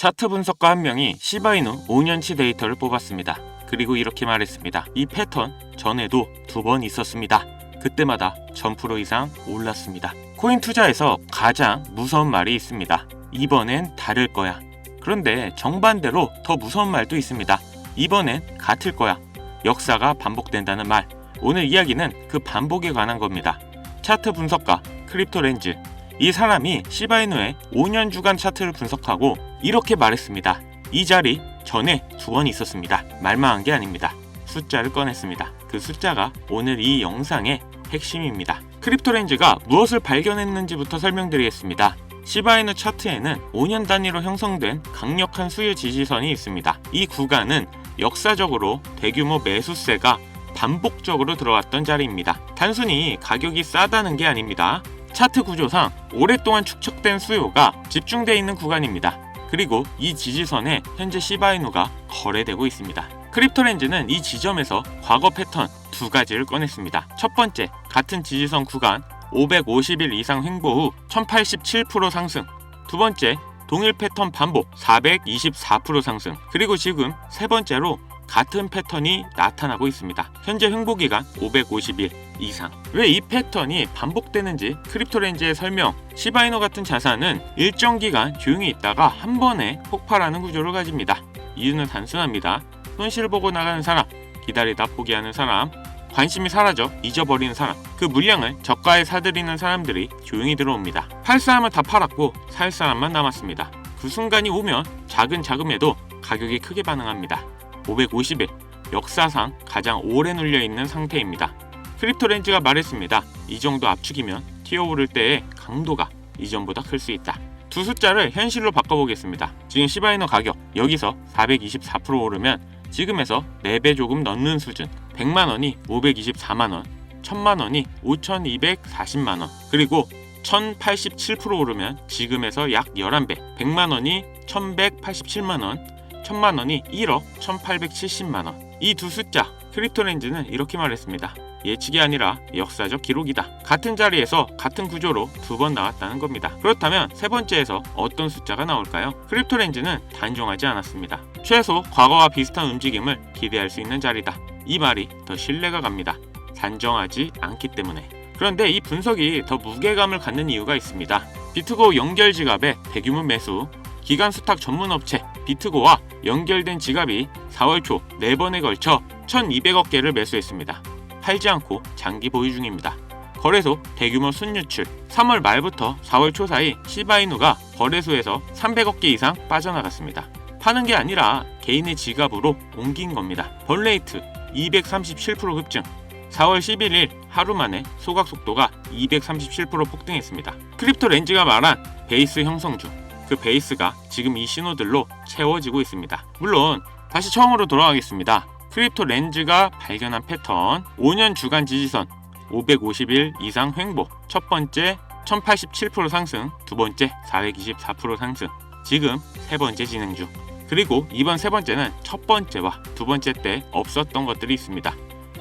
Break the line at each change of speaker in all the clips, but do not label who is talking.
차트 분석가 한 명이 시바이누 5년치 데이터를 뽑았습니다. 그리고 이렇게 말했습니다. 이 패턴 전에도 2번 있었습니다. 그때마다 1000% 이상 올랐습니다. 코인 투자에서 가장 무서운 말이 있습니다. 이번엔 다를 거야. 그런데 정반대로 더 무서운 말도 있습니다. 이번엔 같을 거야. 역사가 반복된다는 말. 오늘 이야기는 그 반복에 관한 겁니다. 차트 분석가 크립토렌즈. 이 사람이 시바이누의 5년 주간 차트를 분석하고 이렇게 말했습니다. 이 자리 전에 2번 있었습니다. 말만 한 게 아닙니다. 숫자를 꺼냈습니다. 그 숫자가 오늘 이 영상의 핵심입니다. 크립토렌즈가 무엇을 발견했는지부터 설명드리겠습니다. 시바이누 차트에는 5년 단위로 형성된 강력한 수요 지지선이 있습니다. 이 구간은 역사적으로 대규모 매수세가 반복적으로 들어왔던 자리입니다. 단순히 가격이 싸다는 게 아닙니다. 차트 구조상 오랫동안 축적된 수요가 집중되어 있는 구간입니다. 그리고 이 지지선에 현재 시바이누가 거래되고 있습니다. 크립토렌즈는 이 지점에서 과거 패턴 2가지를 꺼냈습니다. 첫 번째, 같은 지지선 구간 550일 이상 횡보 후 1087% 상승. 두 번째, 동일 패턴 반복 424% 상승. 그리고 지금 세 번째로 같은 패턴이 나타나고 있습니다. 현재 횡보 기간 550일 이상. 왜 이 패턴이 반복되는지 크립토렌즈의 설명. 시바이누 같은 자산은 일정 기간 조용히 있다가 한 번에 폭발하는 구조를 가집니다. 이유는 단순합니다. 손실 보고 나가는 사람, 기다리다 포기하는 사람, 관심이 사라져 잊어버리는 사람, 그 물량을 저가에 사들이는 사람들이 조용히 들어옵니다. 팔 사람은 다 팔았고 살 사람만 남았습니다. 그 순간이 오면 작은 자금에도 가격이 크게 반응합니다. 550일, 역사상 가장 오래 눌려있는 상태입니다. 크립토렌즈가 말했습니다. 이 정도 압축이면 튀어오를 때의 강도가 이전보다 클 수 있다. 두 숫자를 현실로 바꿔보겠습니다. 지금 시바이누 가격 여기서 424% 오르면 지금에서 4배 조금 넘는 수준. 100만원이 524만원, 1000만원이 5240만원, 그리고 1087% 오르면 지금에서 약 11배, 100만원이 1187만원, 1000만원이 1억 1870만원. 이 두 숫자, 크립토렌즈는 이렇게 말했습니다. 예측이 아니라 역사적 기록이다. 같은 자리에서 같은 구조로 2번 나왔다는 겁니다. 그렇다면 세 번째에서 어떤 숫자가 나올까요? 크립토렌즈는 단정하지 않았습니다. 최소 과거와 비슷한 움직임을 기대할 수 있는 자리다. 이 말이 더 신뢰가 갑니다. 단정하지 않기 때문에. 그런데 이 분석이 더 무게감을 갖는 이유가 있습니다. 비트고 연결 지갑의 대규모 매수. 기간 수탁 전문 업체 비트고와 연결된 지갑이 4월 초 4번에 걸쳐 1200억 개를 매수했습니다. 팔지 않고 장기 보유 중입니다. 거래소 대규모 순유출. 3월 말부터 4월 초 사이 시바이누가 거래소에서 300억 개 이상 빠져나갔습니다. 파는 게 아니라 개인의 지갑으로 옮긴 겁니다. 번레이트 237% 급증. 4월 11일 하루 만에 소각 속도가 237% 폭등했습니다. 크립토렌즈가 말한 베이스 형성 중. 그 베이스가 지금 이 신호들로 채워지고 있습니다. 물론 다시 처음으로 돌아가겠습니다. 크립토렌즈가 발견한 패턴 5년 주간 지지선 550일 이상 횡보. 첫 번째 1087% 상승, 두 번째 424% 상승. 지금 세 번째 진행 중. 그리고 이번 세 번째는 첫 번째와 두 번째 때 없었던 것들이 있습니다.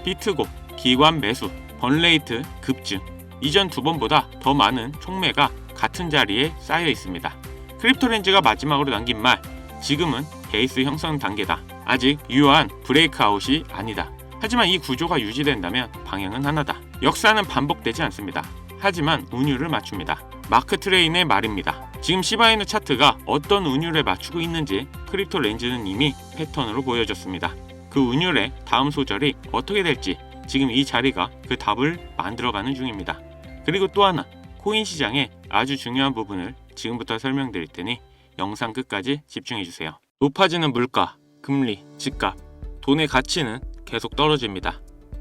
비트고, 기관 매수, 번레이트 급증. 이전 두 번보다 더 많은 총매가 같은 자리에 쌓여 있습니다. 크립토렌즈가 마지막으로 남긴 말, 지금은 베이스 형성 단계다. 아직 유효한 브레이크아웃이 아니다. 하지만 이 구조가 유지된다면 방향은 하나다. 역사는 반복되지 않습니다. 하지만 운율을 맞춥니다. 마크 트레인의 말입니다. 지금 시바이누 차트가 어떤 운율에 맞추고 있는지 크립토렌즈는 이미 패턴으로 보여줬습니다. 그 운율의 다음 소절이 어떻게 될지 지금 이 자리가 그 답을 만들어가는 중입니다. 그리고 또 하나, 코인 시장의 아주 중요한 부분을 지금부터 설명드릴 테니 영상 끝까지 집중해주세요. 높아지는 물가, 금리, 집값, 돈의 가치는 계속 떨어집니다.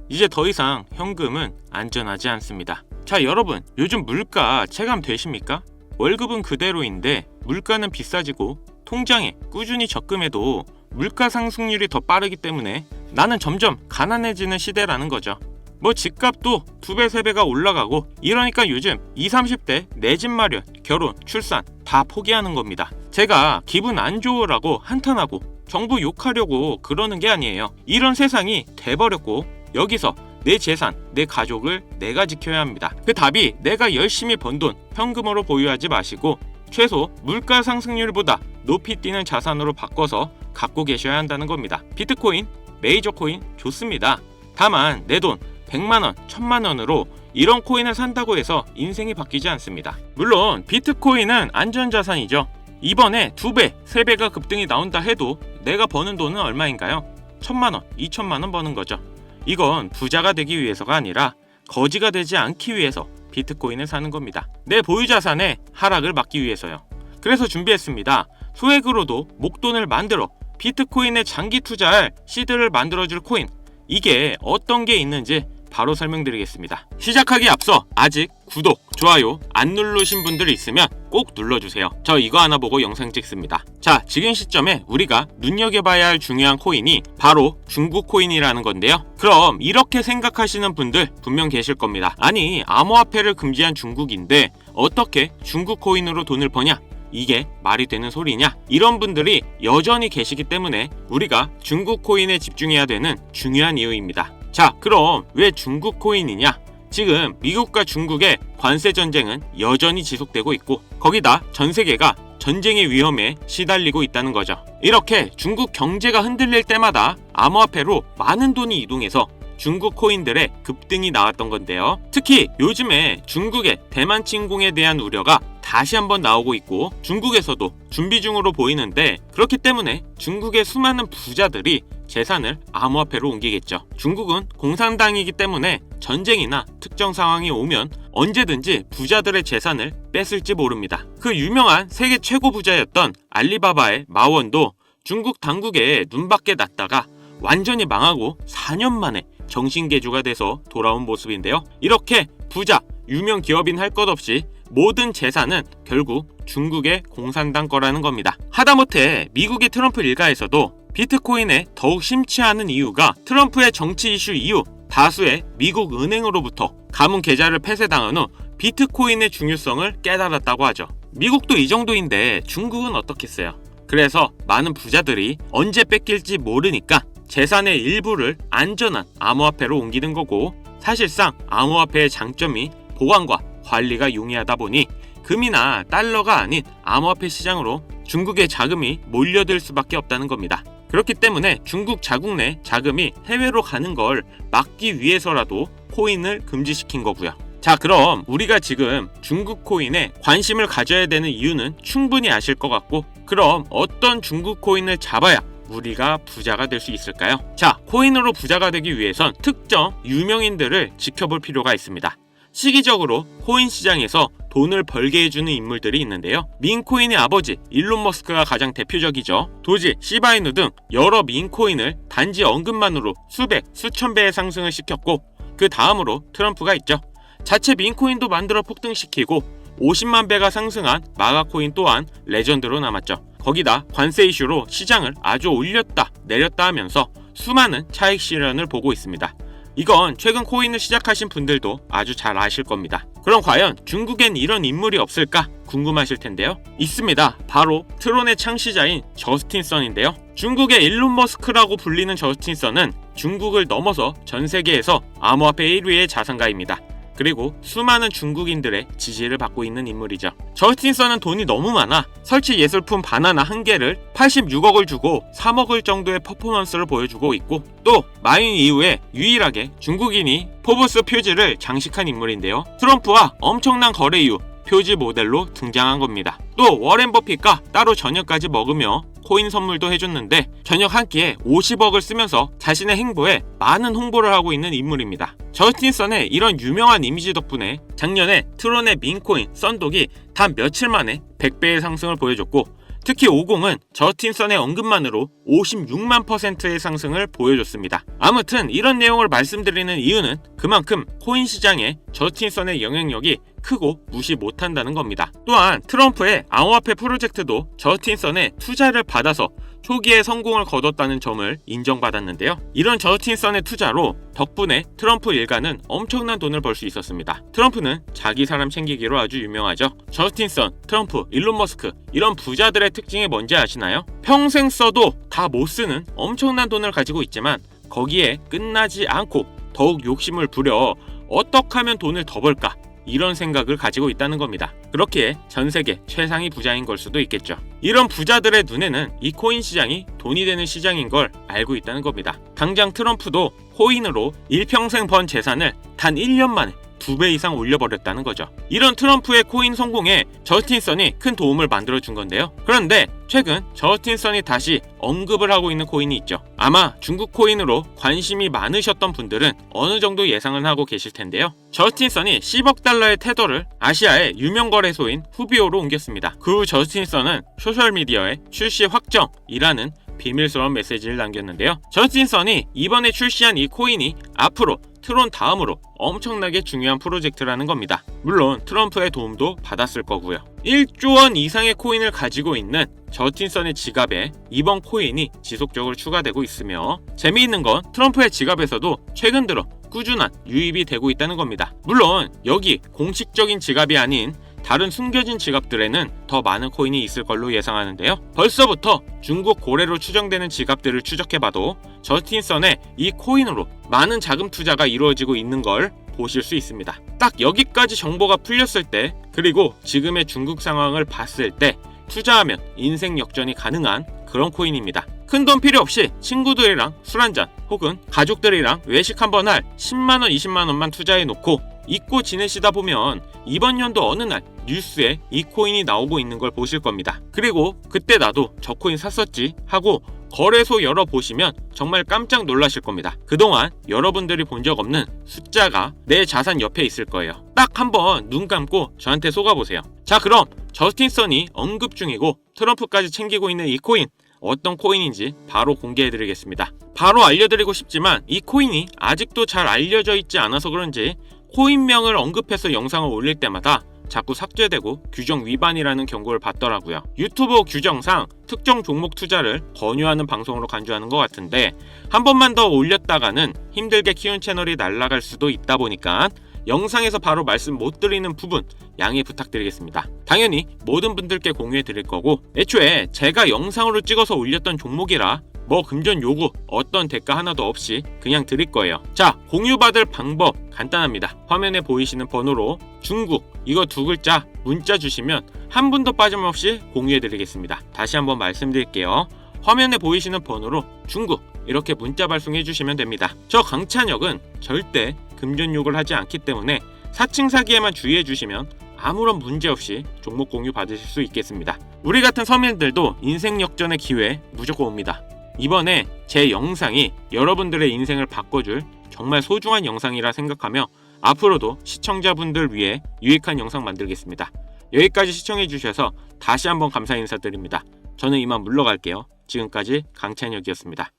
이제 더 이상 현금은 안전하지 않습니다. 자, 여러분, 요즘 물가 체감되십니까? 월급은 그대로인데 물가는 비싸지고 통장에 꾸준히 적금해도 물가 상승률이 더 빠르기 때문에 나는 점점 가난해지는 시대라는 거죠. 뭐 집값도 2배, 3배가 올라가고 이러니까 요즘 20, 30대 내 집 마련, 결혼, 출산 다 포기하는 겁니다. 제가 기분 안 좋으라고 한탄하고 정부 욕하려고 그러는 게 아니에요. 이런 세상이 돼버렸고 여기서 내 재산, 내 가족을 내가 지켜야 합니다. 그 답이 내가 열심히 번 돈 현금으로 보유하지 마시고 최소 물가 상승률보다 높이 뛰는 자산으로 바꿔서 갖고 계셔야 한다는 겁니다. 비트코인, 메이저 코인 좋습니다. 다만 내 돈 100만원, 1000만원으로 이런 코인을 산다고 해서 인생이 바뀌지 않습니다. 물론 비트코인은 안전자산이죠. 이번에 2배, 3배가 급등이 나온다 해도 내가 버는 돈은 얼마인가요? 1000만원, 2000만원 버는 거죠. 이건 부자가 되기 위해서가 아니라 거지가 되지 않기 위해서 비트코인을 사는 겁니다. 내 보유자산의 하락을 막기 위해서요. 그래서 준비했습니다. 소액으로도 목돈을 만들어 비트코인에 장기 투자할 시드를 만들어줄 코인, 이게 어떤 게 있는지 바로 설명드리겠습니다. 시작하기 앞서 아직 구독, 좋아요 안 누르신 분들 있으면 꼭 눌러주세요. 저 이거 하나 보고 영상 찍습니다. 자, 지금 시점에 우리가 눈여겨봐야 할 중요한 코인이 바로 중국 코인이라는 건데요. 그럼 이렇게 생각하시는 분들 분명 계실 겁니다. 아니, 암호화폐를 금지한 중국인데 어떻게 중국 코인으로 돈을 버냐? 이게 말이 되는 소리냐? 이런 분들이 여전히 계시기 때문에 우리가 중국 코인에 집중해야 되는 중요한 이유입니다. 자, 그럼 왜 중국 코인이냐? 지금 미국과 중국의 관세 전쟁은 여전히 지속되고 있고, 거기다 전 세계가 전쟁의 위험에 시달리고 있다는 거죠. 이렇게 중국 경제가 흔들릴 때마다 암호화폐로 많은 돈이 이동해서 중국 코인들의 급등이 나왔던 건데요. 특히 요즘에 중국의 대만 침공에 대한 우려가 다시 한번 나오고 있고, 중국에서도 준비 중으로 보이는데, 그렇기 때문에 중국의 수많은 부자들이 재산을 암호화폐로 옮기겠죠. 중국은 공산당이기 때문에 전쟁이나 특정 상황이 오면 언제든지 부자들의 재산을 뺏을지 모릅니다. 그 유명한 세계 최고 부자였던 알리바바의 마원도 중국 당국에 눈밖에 났다가 완전히 망하고 4년 만에 정신개조가 돼서 돌아온 모습인데요. 이렇게 부자, 유명 기업인 할 것 없이 모든 재산은 결국 중국의 공산당 거라는 겁니다. 하다못해 미국의 트럼프 일가에서도 비트코인에 더욱 심취하는 이유가 트럼프의 정치 이슈 이후 다수의 미국 은행으로부터 가문 계좌를 폐쇄당한 후 비트코인의 중요성을 깨달았다고 하죠. 미국도 이 정도인데 중국은 어떻겠어요? 그래서 많은 부자들이 언제 뺏길지 모르니까 재산의 일부를 안전한 암호화폐로 옮기는 거고, 사실상 암호화폐의 장점이 보관과 관리가 용이하다 보니 금이나 달러가 아닌 암호화폐 시장으로 중국의 자금이 몰려들 수밖에 없다는 겁니다. 그렇기 때문에 중국 자국 내 자금이 해외로 가는 걸 막기 위해서라도 코인을 금지시킨 거고요. 자, 그럼 우리가 지금 중국 코인에 관심을 가져야 되는 이유는 충분히 아실 것 같고, 그럼 어떤 중국 코인을 잡아야 우리가 부자가 될 수 있을까요? 자, 코인으로 부자가 되기 위해선 특정 유명인들을 지켜볼 필요가 있습니다. 시기적으로 코인 시장에서 돈을 벌게 해주는 인물들이 있는데요. 민코인의 아버지 일론 머스크가 가장 대표적이죠. 도지, 시바이누 등 여러 민코인을 단지 언급만으로 수백, 수천 배의 상승을 시켰고, 그 다음으로 트럼프가 있죠. 자체 민코인도 만들어 폭등시키고 50만 배가 상승한 마가코인 또한 레전드로 남았죠. 거기다 관세 이슈로 시장을 아주 올렸다 내렸다 하면서 수많은 차익 실현을 보고 있습니다. 이건 최근 코인을 시작하신 분들도 아주 잘 아실 겁니다. 그럼 과연 중국엔 이런 인물이 없을까 궁금하실 텐데요. 있습니다. 바로 트론의 창시자인 저스틴 선인데요. 중국의 일론 머스크라고 불리는 저스틴 선은 중국을 넘어서 전 세계에서 암호화폐 1위의 자산가입니다. 그리고 수많은 중국인들의 지지를 받고 있는 인물이죠. 저스틴 선은 돈이 너무 많아 설치 예술품 바나나 한 개를 86억을 주고 3억을 정도의 퍼포먼스를 보여주고 있고, 또 마윈 이후에 유일하게 중국인이 포브스 표지를 장식한 인물인데요. 트럼프와 엄청난 거래 이후 표지 모델로 등장한 겁니다. 또 워렌 버핏과 따로 저녁까지 먹으며 코인 선물도 해줬는데 저녁 한 끼에 50억을 쓰면서 자신의 행보에 많은 홍보를 하고 있는 인물입니다. 저스틴 선의 이런 유명한 이미지 덕분에 작년에 트론의 민코인 썬독이 단 며칠 만에 100배의 상승을 보여줬고, 특히 50은 저스틴 선의 언급만으로 56만 %의 상승을 보여줬습니다. 아무튼 이런 내용을 말씀드리는 이유는 그만큼 코인 시장에 저스틴 선의 영향력이 크고 무시 못한다는 겁니다. 또한 트럼프의 암호화폐 프로젝트도 저스틴 선의 투자를 받아서 초기에 성공을 거뒀다는 점을 인정받았는데요. 이런 저스틴 선의 투자로 덕분에 트럼프 일가는 엄청난 돈을 벌 수 있었습니다. 트럼프는 자기 사람 챙기기로 아주 유명하죠. 저스틴 선, 트럼프, 일론 머스크, 이런 부자들의 특징이 뭔지 아시나요? 평생 써도 다 못 쓰는 엄청난 돈을 가지고 있지만 거기에 끝나지 않고 더욱 욕심을 부려 어떻게 하면 돈을 더 벌까, 이런 생각을 가지고 있다는 겁니다. 그렇기에 전 세계 최상위 부자인 걸 수도 있겠죠. 이런 부자들의 눈에는 이 코인 시장이 돈이 되는 시장인 걸 알고 있다는 겁니다. 당장 트럼프도 코인으로 일평생 번 재산을 단 1년 만에 2배 이상 올려버렸다는 거죠. 이런 트럼프의 코인 성공에 저스틴 선이 큰 도움을 만들어준 건데요. 그런데 최근 저스틴 선이 다시 언급을 하고 있는 코인이 있죠. 아마 중국 코인으로 관심이 많으셨던 분들은 어느 정도 예상은 하고 계실 텐데요. 저스틴 선이 10억 달러의 테더를 아시아의 유명 거래소인 후비오로 옮겼습니다. 그 후 저스틴 선은 소셜미디어에 출시 확정이라는 비밀스러운 메시지를 남겼는데요. 저스틴 선이 이번에 출시한 이 코인이 앞으로 트론 다음으로 엄청나게 중요한 프로젝트라는 겁니다. 물론 트럼프의 도움도 받았을 거고요. 1조 원 이상의 코인을 가지고 있는 저스틴 선의 지갑에 이번 코인이 지속적으로 추가되고 있으며, 재미있는 건 트럼프의 지갑에서도 최근 들어 꾸준한 유입이 되고 있다는 겁니다. 물론 여기 공식적인 지갑이 아닌 다른 숨겨진 지갑들에는 더 많은 코인이 있을 걸로 예상하는데요. 벌써부터 중국 고래로 추정되는 지갑들을 추적해봐도 저스틴 선의 이 코인으로 많은 자금 투자가 이루어지고 있는 걸 보실 수 있습니다. 딱 여기까지 정보가 풀렸을 때, 그리고 지금의 중국 상황을 봤을 때 투자하면 인생 역전이 가능한 그런 코인입니다. 큰돈 필요 없이 친구들이랑 술 한잔 혹은 가족들이랑 외식 한번 할 10만원, 20만원만 투자해놓고 잊고 지내시다 보면 이번 연도 어느 날 뉴스에 이 코인이 나오고 있는 걸 보실 겁니다. 그리고 그때 나도 저 코인 샀었지 하고 거래소 열어보시면 정말 깜짝 놀라실 겁니다. 그동안 여러분들이 본 적 없는 숫자가 내 자산 옆에 있을 거예요. 딱 한번 눈 감고 저한테 속아보세요. 자, 그럼 저스틴 선이 언급 중이고 트럼프까지 챙기고 있는 이 코인, 어떤 코인인지 바로 공개해드리겠습니다. 바로 알려드리고 싶지만 이 코인이 아직도 잘 알려져 있지 않아서 그런지 코인명을 언급해서 영상을 올릴 때마다 자꾸 삭제되고 규정 위반이라는 경고를 받더라고요. 유튜브 규정상 특정 종목 투자를 권유하는 방송으로 간주하는 것 같은데, 한 번만 더 올렸다가는 힘들게 키운 채널이 날아갈 수도 있다 보니까 영상에서 바로 말씀 못 드리는 부분 양해 부탁드리겠습니다. 당연히 모든 분들께 공유해 드릴 거고, 애초에 제가 영상으로 찍어서 올렸던 종목이라 뭐 금전 요구, 어떤 대가 하나도 없이 그냥 드릴 거예요. 자, 공유받을 방법 간단합니다. 화면에 보이시는 번호로 중국 이거 두 글자 문자 주시면 한 분도 빠짐없이 공유해 드리겠습니다. 다시 한번 말씀드릴게요. 화면에 보이시는 번호로 중국 이렇게 문자 발송해 주시면 됩니다. 저 강찬혁은 절대 금전 욕을 하지 않기 때문에 사칭 사기에만 주의해 주시면 아무런 문제 없이 종목 공유 받으실 수 있겠습니다. 우리 같은 서민들도 인생 역전의 기회 무조건 옵니다. 이번에 제 영상이 여러분들의 인생을 바꿔줄 정말 소중한 영상이라 생각하며 앞으로도 시청자분들 위해 유익한 영상 만들겠습니다. 여기까지 시청해주셔서 다시 한번 감사 인사드립니다. 저는 이만 물러갈게요. 지금까지 강찬혁이었습니다.